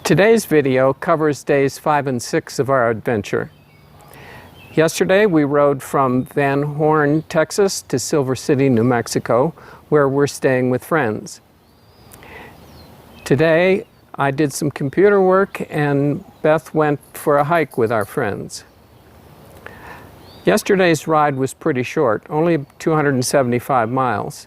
Today's video covers days 5 and 6 of our adventure. Yesterday we rode from Van Horn, Texas to Silver City, New Mexico, where we're staying with friends. Today I did some computer work and Beth went for a hike with our friends. Yesterday's ride was pretty short, only 275 miles.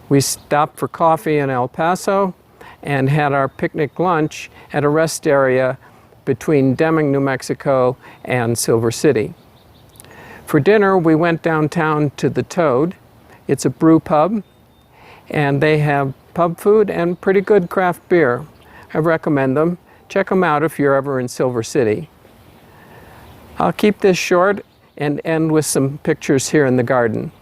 We stopped for coffee in El Paso and had our picnic lunch at a rest area between Deming, New Mexico and Silver City. For dinner, we went downtown to the Toad. It's a brew pub, and they have pub food and pretty good craft beer. I recommend them. Check them out if you're ever in Silver City. I'll keep this short and end with some pictures here in the garden.